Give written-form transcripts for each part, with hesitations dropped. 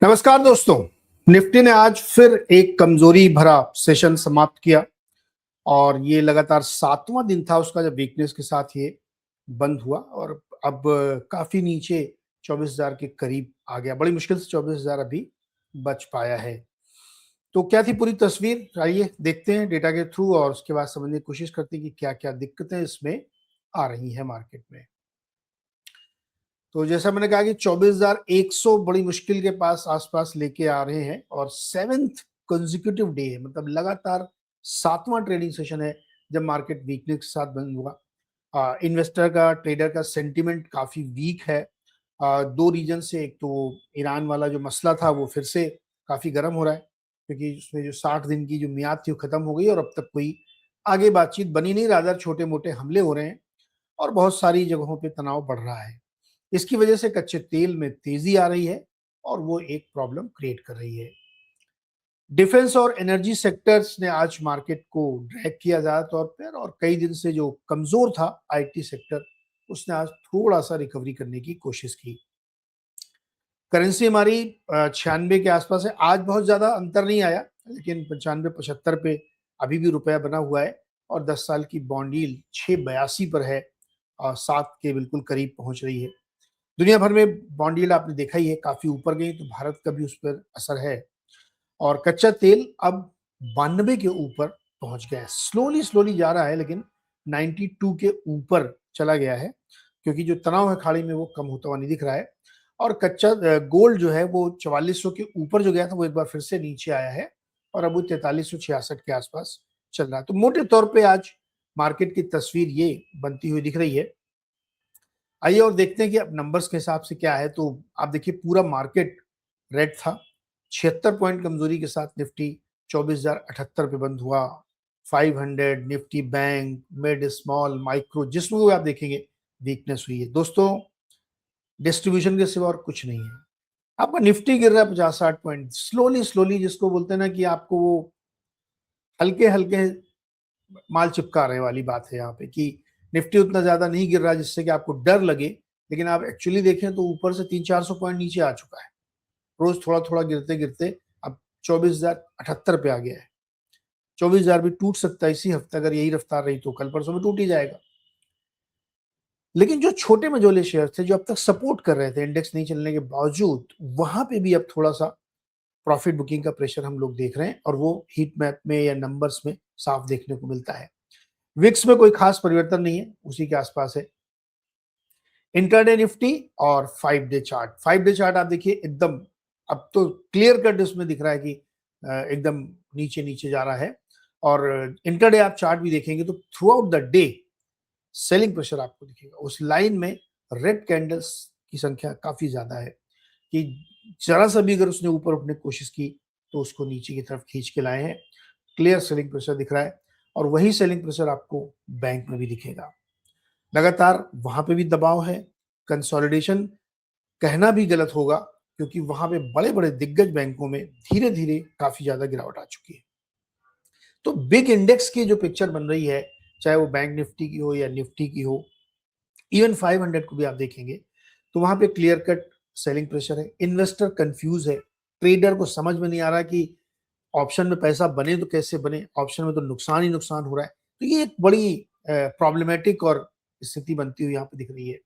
नमस्कार दोस्तों। निफ्टी ने आज फिर एक कमजोरी भरा सेशन समाप्त किया और ये लगातार सातवां दिन था उसका जब वीकनेस के साथ ये बंद हुआ और अब काफी नीचे 24,000 के करीब आ गया। बड़ी मुश्किल से 24,000 अभी बच पाया है। तो क्या थी पूरी तस्वीर, आइए देखते हैं डेटा के थ्रू और उसके बाद समझने की कोशिश करते हैं कि क्या क्या दिक्कतें इसमें आ रही हैं मार्केट में। तो जैसा मैंने कहा कि 24,100 बड़ी मुश्किल के पास आसपास लेके आ रहे हैं और सेवेंथ कंसेक्यूटिव डे है, मतलब लगातार सातवां ट्रेडिंग सेशन है जब मार्केट वीकनेस के साथ बंद हुआ। इन्वेस्टर का ट्रेडर का सेंटिमेंट काफी वीक है। दो रीजन से, एक तो ईरान वाला जो मसला था वो फिर से काफी गर्म हो रहा है क्योंकि उसमें जो 60 दिन की जो मियाद थी वो खत्म हो गई और अब तक कोई आगे बातचीत बनी नहीं, रादर छोटे मोटे हमले हो रहे हैं और बहुत सारी जगहों पे तनाव बढ़ रहा है। इसकी वजह से कच्चे तेल में तेजी आ रही है और वो एक प्रॉब्लम क्रिएट कर रही है। डिफेंस और एनर्जी सेक्टर्स ने आज मार्केट को ड्रैग किया ज्यादा तौर पर और कई दिन से जो कमजोर था आईटी सेक्टर, उसने आज थोड़ा सा रिकवरी करने की कोशिश की। करेंसी हमारी 96 के आसपास है। आज बहुत ज्यादा अंतर नहीं आया, लेकिन 95-75 पे अभी भी रुपया बना हुआ है और 10 साल की बॉन्ड यील्ड 682 पर है और 7 के बिल्कुल करीब पहुंच रही है। दुनिया भर में बॉन्ड यील्ड आपने देखा ही है, काफी ऊपर गई, तो भारत का भी उस पर असर है और कच्चा तेल अब 92 के ऊपर पहुंच गया है। स्लोली स्लोली जा रहा है लेकिन 92 के ऊपर चला गया है क्योंकि जो तनाव है खाड़ी में वो कम होता हुआ नहीं दिख रहा है। और कच्चा गोल्ड जो है वो 4400 के ऊपर जो गया था वो एक बार फिर से नीचे आया है और अब वो 4366 के आसपास चल रहा है। तो मोटे तौर पे आज मार्केट की तस्वीर ये बनती हुई दिख रही है। आइए और देखते हैं कि अब नंबर्स के हिसाब से क्या है। तो आप देखिए पूरा मार्केट रेड था। 76 पॉइंट कमजोरी के साथ निफ्टी 24,078 पे बंद हुआ। 500 Nifty bank mid small micro जिसमें भी आप देखेंगे वीकनेस हुई है। दोस्तों, डिस्ट्रीब्यूशन के सिवा और कुछ नहीं है। आपका निफ्टी गिर रहा है 50-60 पॉइंट, स्लोली स्लोली, जिसको बोलते हैं ना कि आपको वो हल्के हल्के माल चिपका रहे वाली बात है यहाँ पे कि निफ्टी उतना ज्यादा नहीं गिर रहा जिससे कि आपको डर लगे, लेकिन आप एक्चुअली देखें तो ऊपर से 300-400 पॉइंट नीचे आ चुका है। रोज थोड़ा थोड़ा गिरते गिरते अब 24,078 पे आ गया है। 24,000 भी टूट सकता है इसी हफ्ते, अगर यही रफ्तार रही तो कल परसों में टूट ही जाएगा। लेकिन जो छोटे मझोले शेयर थे जो अब तक सपोर्ट कर रहे थे इंडेक्स नहीं चलने के बावजूद, वहां पे भी अब थोड़ा सा प्रॉफिट बुकिंग का प्रेशर हम लोग देख रहे हैं और वो हीट मैप में या नंबर्स में साफ देखने को मिलता है। विक्स में कोई खास परिवर्तन नहीं है, उसी के आसपास है। इंटरडे निफ्टी और 5 डे चार्ट, 5 डे चार्ट आप देखिए एकदम अब तो क्लियर कट इसमें दिख रहा है कि एकदम नीचे नीचे जा रहा है। और इंटरडे आप चार्ट भी देखेंगे तो through out the day selling pressure आपको दिखेगा। उस लाइन में रेड कैंडल्स की संख्या काफी ज्यादा है कि जरा सा भी अगर उसने ऊपर उठने की कोशिश की तो उसको नीचे की तरफ खींच के लाए हैं। क्लियर सेलिंग प्रेशर दिख रहा है और वही सेलिंग प्रेशर आपको बैंक में भी दिखेगा। लगातार वहां पे भी दबाव है। कंसोलिडेशन कहना भी गलत होगा क्योंकि वहां पे बड़े बड़े दिग्गज बैंकों में धीरे धीरे काफी ज्यादा गिरावट आ चुकी है। तो बिग इंडेक्स की जो पिक्चर बन रही है, चाहे वो बैंक निफ्टी की हो या निफ्टी की हो, इवन 500 को भी आप देखेंगे तो वहां पे क्लियर कट सेलिंग प्रेशर है। इन्वेस्टर कंफ्यूज है, ट्रेडर को समझ में नहीं आ रहा कि ऑप्शन में पैसा बने तो कैसे बने, ऑप्शन में तो नुकसान ही नुकसान हो रहा है। तो ये एक बड़ी प्रॉब्लमेटिक और स्थिति बनती हुई यहाँ पे दिख रही है।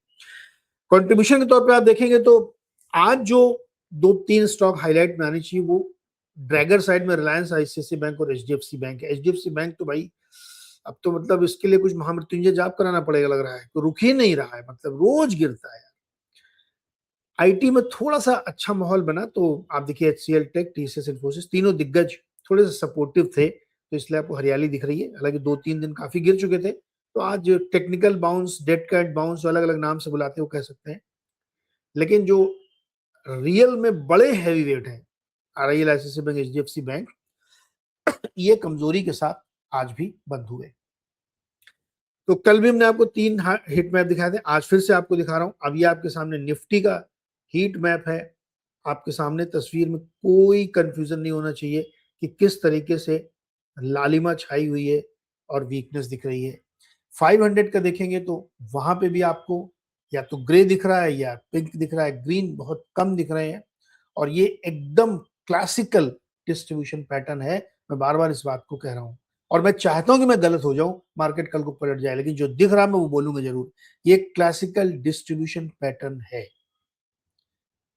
कंट्रीब्यूशन के तौर पे आप देखेंगे तो आज जो दो तीन स्टॉक हाईलाइट में आनी चाहिए वो ड्रैगर साइड में रिलायंस, आईसीआईसी बैंक और एचडीएफसी बैंक है। एचडीएफसी बैंक तो भाई अब तो मतलब इसके लिए कुछ महामृत्युंजय जाप कराना पड़ेगा लग रहा है, तो रुक ही नहीं रहा है, मतलब रोज गिरता है। आईटी में थोड़ा सा अच्छा माहौल बना तो आप देखिए एचसीएल टेक, टीसीएस, इन्फोसिस, तीनों दिग्गज थोड़े से सपोर्टिव थे तो इसलिए आपको हरियाली दिख रही है। हालांकि 2-3 दिन काफी गिर चुके थे तो आज technical bounce, dead cat bounce, अलग अलग नाम से बुलाते हो कह सकते हैं। लेकिन जो रियल में बड़े हैवी वेट है, RIL, ICICI bank, HDFC bank, ये कमजोरी के साथ आज भी बंद हुए। तो कल भी हमने आपको 3 हिट मैप दिखाए थे, आज फिर से आपको दिखा रहा हूं। अब ये आपके सामने निफ्टी का हीट मैप है। आपके सामने तस्वीर में कोई कंफ्यूजन नहीं होना चाहिए कि किस तरीके से लालिमा छाई हुई है और वीकनेस दिख रही है। 500 का देखेंगे तो वहां पे भी आपको या तो ग्रे दिख रहा है या पिंक दिख रहा है, ग्रीन बहुत कम दिख रहे हैं। और ये एकदम क्लासिकल डिस्ट्रीब्यूशन पैटर्न है। मैं बार बार इस बात को कह रहा हूं और मैं चाहता हूं कि मैं गलत हो जाऊं, मार्केट कल को पलट जाए, लेकिन जो दिख रहा मैं वो बोलूंगा जरूर। ये क्लासिकल डिस्ट्रीब्यूशन पैटर्न है।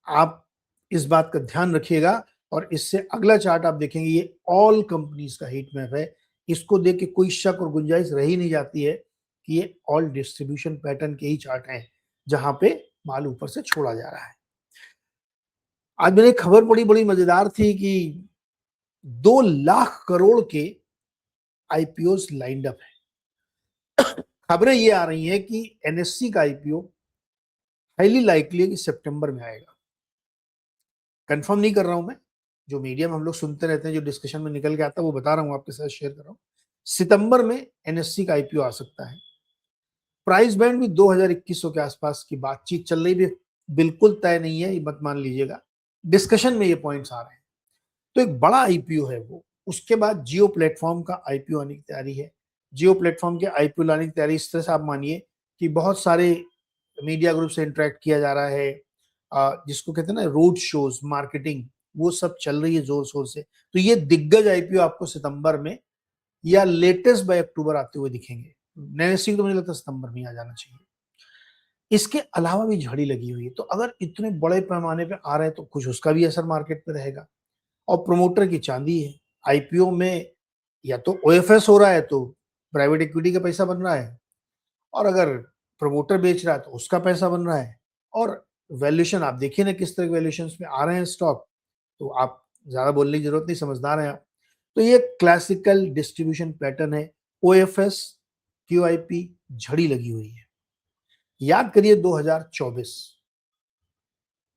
आप इस बात का ध्यान रखिएगा और इससे अगला चार्ट आप देखेंगे, ये ऑल कंपनीज का हीट मैप है। इसको देख के कोई शक और गुंजाइश रह ही नहीं जाती है कि ये ऑल डिस्ट्रीब्यूशन पैटर्न के ही चार्ट हैं जहां पे माल ऊपर से छोड़ा जा रहा है। आज मैंने खबर पढ़ी, बड़ी मजेदार थी कि 2 लाख करोड़ के आईपीओ लाइंड अप है। खबरें ये आ रही हैं कि एनएससी का आईपीओ हाईली लाइकली है कि सितंबर में आएगा। कंफर्म नहीं कर रहा हूं मैं, जो मीडिया में हम लोग सुनते रहते हैं, जो डिस्कशन में निकल के आता है वो बता रहा हूं, आपके साथ शेयर कर रहा हूं। सितंबर में एनएससी का आईपीओ आ सकता है। प्राइस बैंड भी 2000-2100 के आसपास की बातचीत चल रही, भी बिल्कुल तय नहीं है, ये मत मान लीजिएगा, डिस्कशन में ये पॉइंट्स आ रहे हैं। तो एक बड़ा आईपीओ है वो। उसके बाद जियो प्लेटफॉर्म का आईपीओ आने की तैयारी है। जियो प्लेटफॉर्म के आईपीओ लाने की तैयारी इस तरह से आप मानिए कि बहुत सारे मीडिया ग्रुप से इंटरेक्ट किया जा रहा है, जिसको कहते हैं ना रोड शोज, मार्केटिंग, वो सब चल रही है जोर शोर से। तो ये दिग्गज आईपीओ आपको सितंबर में या लेटेस्ट बाय अक्टूबर आते हुए दिखेंगे। नैनेसी तो मुझे लगता है सितंबर में आ जाना चाहिए। इसके अलावा भी झड़ी लगी हुई है, तो अगर इतने बड़े पैमाने पे आ रहे हैं तो कुछ उसका भी असर मार्केट पे रहेगा। और प्रोमोटर की चांदी है। आईपीओ में या तो ओएफएस हो रहा है तो प्राइवेट इक्विटी का पैसा बन रहा है, और अगर प्रमोटर बेच रहा है तो उसका पैसा बन रहा है। और वैल्यूएशन आप देखिए ना किस तरह के वैल्यूएशंस में आ रहे हैं स्टॉक, तो आप ज्यादा बोलने की जरूरत नहीं, समझदार हैं आप। तो ये क्लासिकल डिस्ट्रीब्यूशन पैटर्न है। ओएफएस, क्यूआईपी, झड़ी लगी हुई है। याद करिए 2024,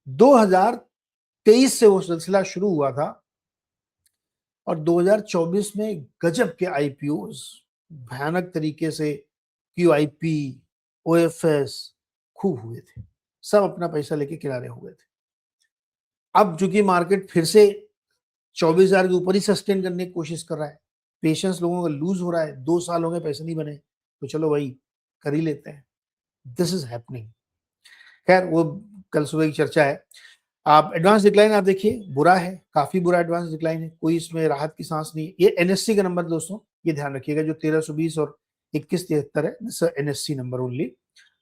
2023 से वो सिलसिला शुरू हुआ था और 2024 में गजब के आईपीओस, भयानक तरीके से क्यूआईपी, ओएफएस खूब हुए थे। सब अपना पैसा लेके किनारे हो गए थे। अब चूंकि मार्केट फिर से 24,000 के ऊपर ही सस्टेन करने की कोशिश कर रहा है, पेशेंस लोगों का लूज हो रहा है, 2 साल हो गए पैसे नहीं बने, तो चलो भाई कर ही लेते हैं। This is happening. खैर वो कल सुबह की चर्चा है। आप एडवांस डिक्लाइन आप देखिए, बुरा है, काफी बुरा एडवांस डिक्लाइन है, कोई इसमें राहत की सांस नहीं है। ये एनएससी का नंबर दोस्तों, ये ध्यान रखिएगा, जो 1320 और 2173 है, दिस एनएससी नंबर ओनली।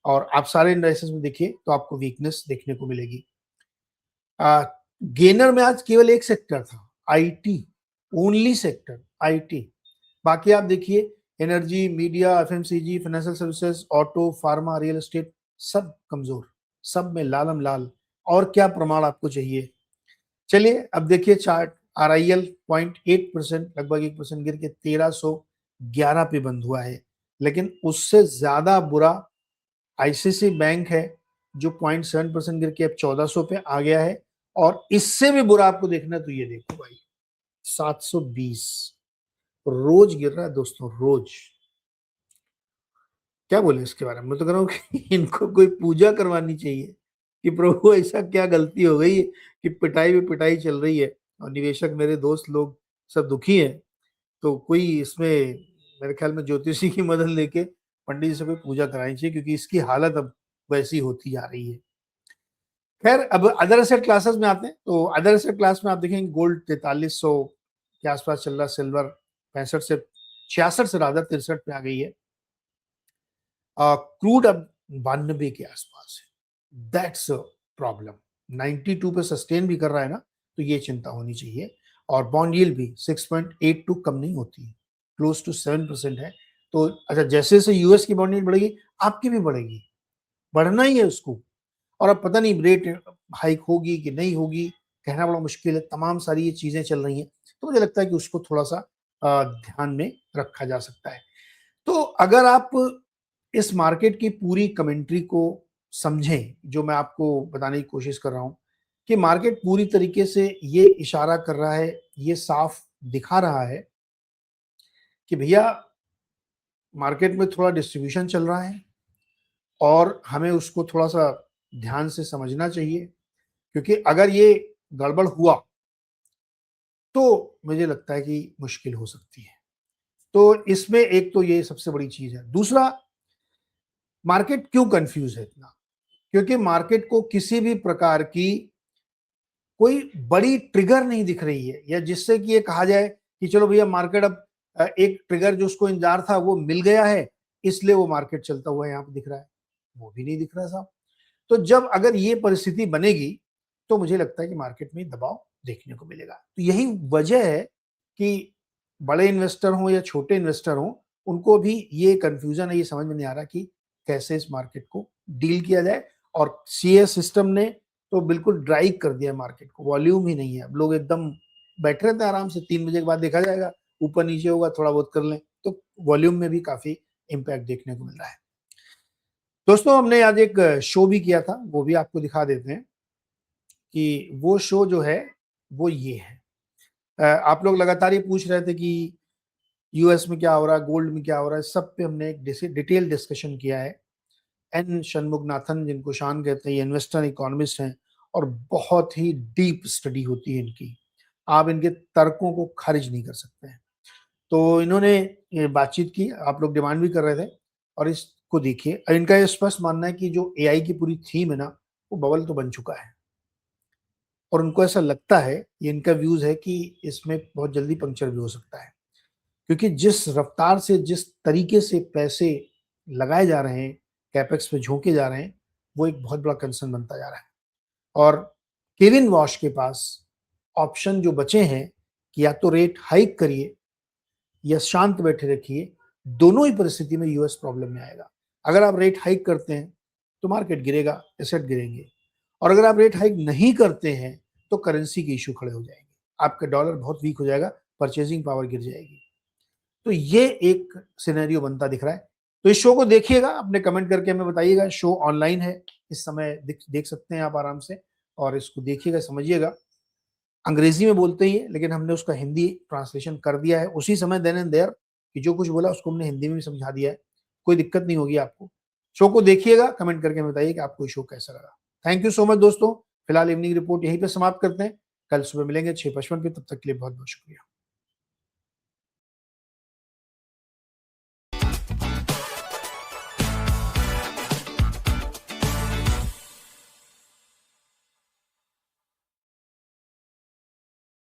और आप सारे इंडाइसेस में देखिए तो आपको वीकनेस देखने को मिलेगी। गेनर में आज केवल एक सेक्टर था, आईटी, ओनली सेक्टर आईटी। बाकी आप देखिए energy, media, FMCG, financial services, auto, pharma, real estate, सब कमजोर, सब में लालम लाल। और क्या प्रमाण आपको चाहिए। चलिए अब देखिए चार्ट। आरआईएल 0.8%, लगभग 1% गिर के 1311 पे बंद हुआ है। लेकिन उससे ज्यादा बुरा आईसीसी बैंक है, जो 0.7% गिर के अब 1400 पे आ गया है। और इससे भी बुरा आपको देखना है तो ये देखो भाई, 720 रोज गिर रहा है दोस्तों, रोज। क्या बोले इसके बारे में, मैं तो कह रहा हूँ कि इनको कोई पूजा करवानी चाहिए कि प्रभु ऐसा क्या गलती हो गई है कि पिटाई पे पिटाई चल रही है और निवेशक मेरे दोस्त लोग सब दुखी हैं। तो कोई इसमें मेरे ख्याल में ज्योतिषी की मदद लेके पंडित जी से कोई पूजा करानी चाहिए, क्योंकि इसकी हालत अब वैसी होती जा रही है। खैर अब अदर एसेट क्लासेस में आते हैं, तो अदर एसेट क्लास में आप देखेंगे गोल्ड 4300 के आसपास चल रहा, सिल्वर 65 से 66 से रादर 63 पे आ गई है। क्रूड अब 92 के आसपास है। That's problem. 92 पे सस्टेन भी कर रहा है ना, तो ये चिंता होनी चाहिए। और बॉन्ड यील्ड भी 6.82 कम नहीं होती है, क्लोज टू 7% है। तो अच्छा, जैसे जैसे यूएस की बॉन्ड यील्ड बढ़ेगी आपकी भी बढ़ेगी, बढ़ना ही है उसको। और अब पता नहीं रेट हाइक होगी कि नहीं होगी, कहना बड़ा मुश्किल है। तमाम सारी ये चीजें चल रही हैं, तो मुझे लगता है कि उसको थोड़ा सा ध्यान में रखा जा सकता है। तो अगर आप इस मार्केट की पूरी कमेंट्री को समझें, जो मैं आपको बताने की कोशिश कर रहा हूं, कि मार्केट पूरी तरीके से ये इशारा कर रहा है, ये साफ दिखा रहा है कि भैया मार्केट में थोड़ा डिस्ट्रीब्यूशन चल रहा है और हमें उसको थोड़ा सा ध्यान से समझना चाहिए। क्योंकि अगर ये गड़बड़ हुआ तो मुझे लगता है कि मुश्किल हो सकती है। तो इसमें एक तो ये सबसे बड़ी चीज है। दूसरा, मार्केट क्यों कंफ्यूज है इतना, क्योंकि मार्केट को किसी भी प्रकार की कोई बड़ी ट्रिगर नहीं दिख रही है, या जिससे कि ये कहा जाए कि चलो भैया मार्केट अब एक ट्रिगर जो उसको इंतजार था वो मिल गया है, इसलिए वो मार्केट चलता हुआ यहाँ पे दिख रहा है, वो भी नहीं दिख रहा साहब। तो जब अगर ये परिस्थिति बनेगी तो मुझे लगता है कि मार्केट में दबाव देखने को मिलेगा। तो यही वजह है कि बड़े इन्वेस्टर हों या छोटे इन्वेस्टर हों, उनको भी ये कन्फ्यूजन है, ये समझ में नहीं आ रहा कि कैसे इस मार्केट को डील किया जाए। और सीए सिस्टम ने तो बिल्कुल ड्राइव कर दिया मार्केट को, वॉल्यूम ही नहीं है। अब लोग एकदम बैठ रहते हैं आराम से, 3 बजे के बाद देखा जाएगा, ऊपर नीचे होगा, थोड़ा बहुत कर लें, तो वॉल्यूम में भी काफी इम्पैक्ट देखने को मिल रहा है। दोस्तों, हमने आज एक शो भी किया था, वो भी आपको दिखा देते हैं कि वो शो जो है वो ये है। आप लोग लगातार ये पूछ रहे थे कि यूएस में क्या हो रहा है, गोल्ड में क्या हो रहा है, सब पे हमने एक डिटेल डिस्कशन किया है। एन षणमुगनाथन, जिनको शान कहते हैं, ये इन्वेस्टर इकोनॉमिस्ट हैं और बहुत ही डीप स्टडी होती है इनकी, आप इनके तर्कों को खारिज नहीं कर सकते हैं। तो इन्होंने ये बातचीत की, आप लोग डिमांड भी कर रहे थे, और इसको देखिए। इनका ये स्पष्ट मानना है कि जो एआई की पूरी थीम है ना, वो बबल तो बन चुका है, और उनको ऐसा लगता है, ये इनका व्यूज है कि इसमें बहुत जल्दी पंक्चर भी हो सकता है, क्योंकि जिस रफ्तार से, जिस तरीके से पैसे लगाए जा रहे हैं, कैपेक्स पे झोंके जा रहे हैं, वो एक बहुत बड़ा कंसर्न बनता जा रहा है। और केविन वॉश के पास ऑप्शन जो बचे हैं कि या तो रेट हाइक करिए या शांत बैठे रखिए, दोनों ही परिस्थिति में यूएस प्रॉब्लम में आएगा। अगर आप रेट हाइक करते हैं तो मार्केट गिरेगा, एसेट गिरेंगे, और अगर आप रेट हाइक नहीं करते हैं तो करेंसी के इश्यू खड़े हो जाएंगे, आपका डॉलर बहुत वीक हो जाएगा, परचेजिंग पावर गिर जाएगी। तो ये एक सिनेरियो बनता दिख रहा है। तो इस शो को देखिएगा, अपने कमेंट करके हमें बताइएगा। शो ऑनलाइन है, इस समय देख सकते हैं आप आराम से, और इसको देखिएगा, समझिएगा। अंग्रेजी में बोलते ही है, लेकिन हमने उसका हिंदी ट्रांसलेशन कर दिया है उसी समय, देन एंड देयर, कि जो कुछ बोला उसको हमने हिंदी में भी समझा दिया है। कोई दिक्कत नहीं होगी आपको। शो को देखिएगा, कमेंट करके हमें बताइए कि आपको ये शो कैसा लगा। थैंक यू सो मच दोस्तों। फिलहाल इवनिंग रिपोर्ट यहीं पे समाप्त करते हैं, कल सुबह मिलेंगे 6:55 पे, तब तक के लिए बहुत बहुत शुक्रिया।